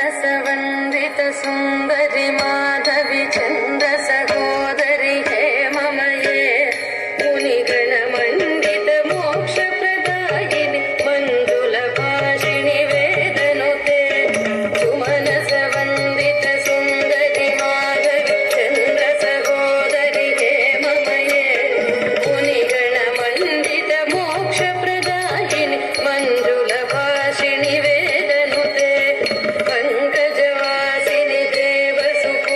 सुमनसवन्दित सुन्दरि माधवि चन्द्र सहोदरि हेममये मुनिगणमण्डित मोक्षप्रदायिनि मण्डुलभाषिणि वेदनुते सुमनसवन्दित सुन्दरि माधवि चन्द्र सहोदरि हेममये मुनिगणमण्डित मोक्षप्रदायिनि मण्डुलभाषिणि वेदनुते पंकजवासिनि देवसुख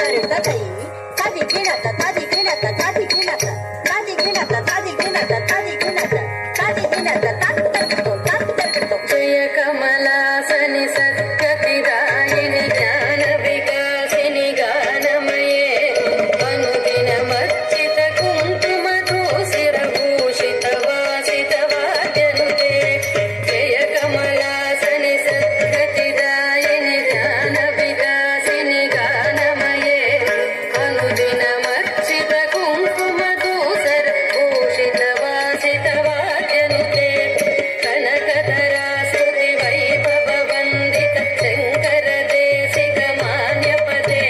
ಗರುಡ ತೈ ತದಿ ಗಿಣತ ತದಿ ಗಿಣತ ತದಿ ಗಿಣತ ತದಿ ಗಿಣತ ತದಿ ಗಿಣತ ತದಿ ಗಿಣತ ತದಿ ಗಿಣತ ತತ್ತರಿತು ತತ್ತರಿತು. ಜಯ ಕಮಲಾಸನಿ ಸತ್ಯತಿದಾಯಿನಿ ಜ್ಞಾನ ವಿಕಾಸಿನಿ ಗಾನಮಯೇ ಅನುದಿನ ಮರ್ಚಿತ ಕುಂಕುಮ ತೂಸಿರ ಭೂಷಿತ ವಾಸಿತ ವಾದ್ಯನುತೆ. ಜಯ ಕಮಲಾಸನಿ ಸತ್ಯತಿದಾಯಿನಿ ಜ್ಞಾನ ವಿಕಾಸಿನಿ ಗಾನಮಯೇ ಅನುದಿನ ಮರ್ಚಿತ ಕುಂಕುಮ ತೂಸರ ಭೂಷಿತ ವಾಸಿತ ವಾದ್ಯನುತೆ. ಕನಕಧರ ಸ್ತುತಿ ವೈಭವ ವಂದಿತ ಶಂಕರ ದೇಶಿಕ ಮಾನ್ಯ ಪದೇ.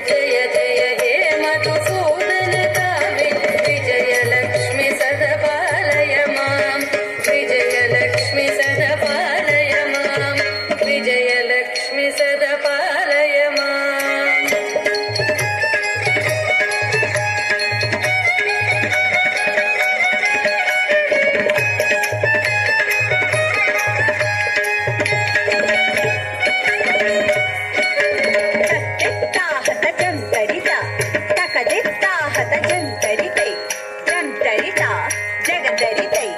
ಜಯ ಜಯ ಹೇ ಮಧುಸೂದನ ಕಾಮಿನಿ ವಿಜಯಲಕ್ಷ್ಮಿ ಸದಪಾಲಯ ಮಾಂ. ವಿಜಯಲಕ್ಷ್ಮಿ ಸದಪಾಲಯ ಮಾಂ. ವಿಜಯಲಕ್ಷ್ಮಿ ಸದಪಾಲಯ ಮಾಂ. ತತ್ತಿತ್ತಾಹತ ಜಂತರಿತ ತಕದಿತ್ತಾಹತ ಜಂತರಿತೈ ಜಂತರಿತ ಜಗದರಿತೈ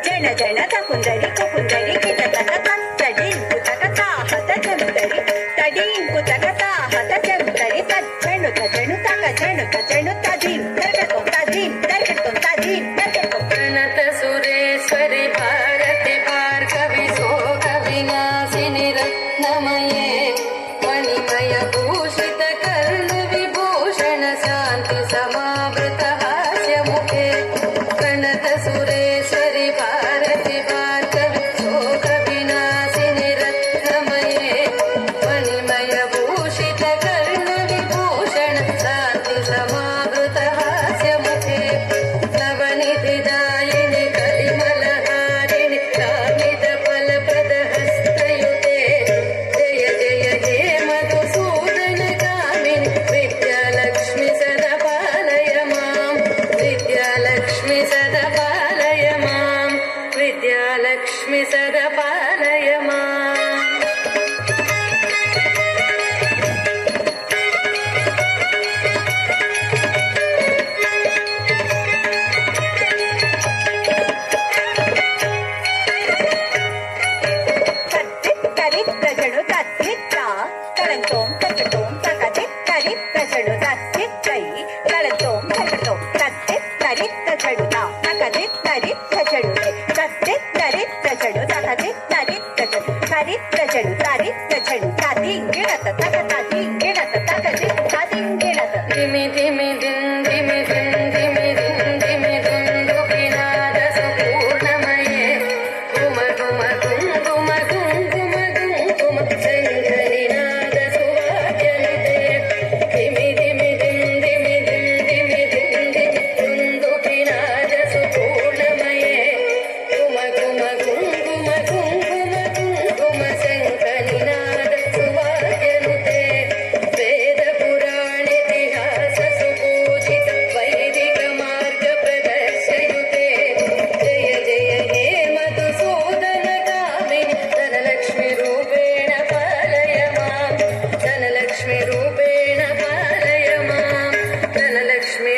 ಜನ ಜನ ತಕುಂದರಿ ಕುಕುಂದರಿ ಕಿಟತಕ ತತ್ತಡೀಂಕು ತಕತಾಹತ ಜಂತರಿ ತಡೀಂಕು ತಕತಾಹತ ಜಂತರಿ ತಜ್ಜಣು ತಜಣು ತಕ ಜಣು ತಜಣು ತದೀಂ ತರ್ಗತೊ ತದೀಂ ತರ್ಗತೊ ತದೀಂ ತರ್ಗತೊ. ಪ್ರಣತ ಸುರೇಶ್ವರಿ ಭಾರತಿ ಭಾರ್ಗವಿ ಸೋಗ ವಿನಾಶಿನಿ ರತ್ನಮಯೇ ಮಣಿಮಯ ಭೂಷಿತ ಕರ್ಣ ವಿಭೂಷಣ ಶಾಂತಿ ಸಮಾವೃತ ಹಾಸ್ಯ ಮುಖೆ. ಪ್ರಣತ ಸುರೇಶ್ವರಿ ಭಾರತಿ ಭಾರ್ಗವಿ ಸೋಗ ವಿನಾಶಿನಿ ರತ್ನಮಯೇ ಮಣಿಮಯ ಭೂಷಿತ ಕರ್ಣ ವಿಭೂಷಣ ಶಾಂತಿ ಸಮಾವೃತ ಹಾಸ್ಯ ಮುಖೆ. ನವನಿಧಿದಾಯಿನಿ ಕರಿಮಲಹಾರಿಣಿ ಕಾಮಿತ ಫಲಪ್ರದ ಹಸ್ತಯುತೆ. ಜಯ ಜಯ ಹೇ ಮಧುಸೂದನ ಕಾಮಿನಿ ವಿದ್ಯಾಲಕ್ಷ್ಮಿ ಸದಪಾಲಯ ಮಾಂ. ವಿದ್ಯಾಲಕ್ಷ್ಮಿ ಸದಪಾಲಯ ಮಾಂ. ವಿದ್ಯಾಲಕ್ಷ್ಮಿ ಸದಪಾಲಯ ಮಾಂ. ತತ್ತಿತ್ತರಿತ್ತಜಡು ತತ್ತಿತ್ತ ತಳಂತೋಂ ತಕಟೋಂ ತಕದಿತ್ತರಿತ್ತಜಡು ತತ್ತಿತ್ತೈ ತಳಂತೋಂ ತಕಟೋಂ ತತ್ತಿತ್ತರಿತ್ತಜಡು ತಕದಿತ್ತರಿತ್ತಜಡು ತತ್ತಿತ್ತರಿತ್ತಜಡು ತಕದಿತ್ತರಿತ್ತಜಡು ತರಿತ್ತಜಡು ತರಿತ್ತಜಡು ತದಿಂಗಿಣತ ತಕ ತದಿಂಗಿಣತ ತಕದಿ ತದಿಂಗಿಣತ. ಧಿಮಿ ಧಿಮಿ ದಿನ್ ಧಿಮಿ ದಿನ್ ಧಿಮಿ ದಿನ್ ಧಿಮಿ ದುಂದುಕಿನಾದ ಸುಪೂರ್ಣಮಯೇ ಗುಮ ಗುಮ ಗುಂಗುಮ ಗುಂಗುಮ ಗುಂಗುಮ ಶಂಖನಿನಾದ ಸುವಾದ್ಯನುತೆ. ಧಿಮಿ ಧಿಮಿ ದಿನ್ ಧಿಮಿ ದಿನ್ ಧಿಮಿ ದಿನ್ ಧಿಮಿ ದುಂದುಕಿನಾದ ಸುಪೂರ್ಣಮಯೇ ಗುಮ ಗುಮ ಗುಂಗುಮ ಗುಂಗುಮ ಗುಂಗುಮ ಶಂಖನಿನಾದ ಸುವಾದ್ಯನುತೆ. ವೇದ ಪುರಾಣಿತಿಹಾಸ ಸುಪೂಜಿತ ವೈದಿಕ ಮಾರ್ಗ ಪ್ರದರ್ಶಯುತೆ. ಜಯ ಜಯ ಹೇ ಮಧುಸೂದನ ಕಾಮಿನಿ ಧನಲಕ್ಷ್ಮಿ ರೂಪೇಣ ಪಾಲಯ ಮಾಂ. ಧನಲಕ್ಷ್ಮಿ ರೂಪೇಣ ಪಾಲಯ ಮಾಂ. ಧನಲಕ್ಷ್ಮಿ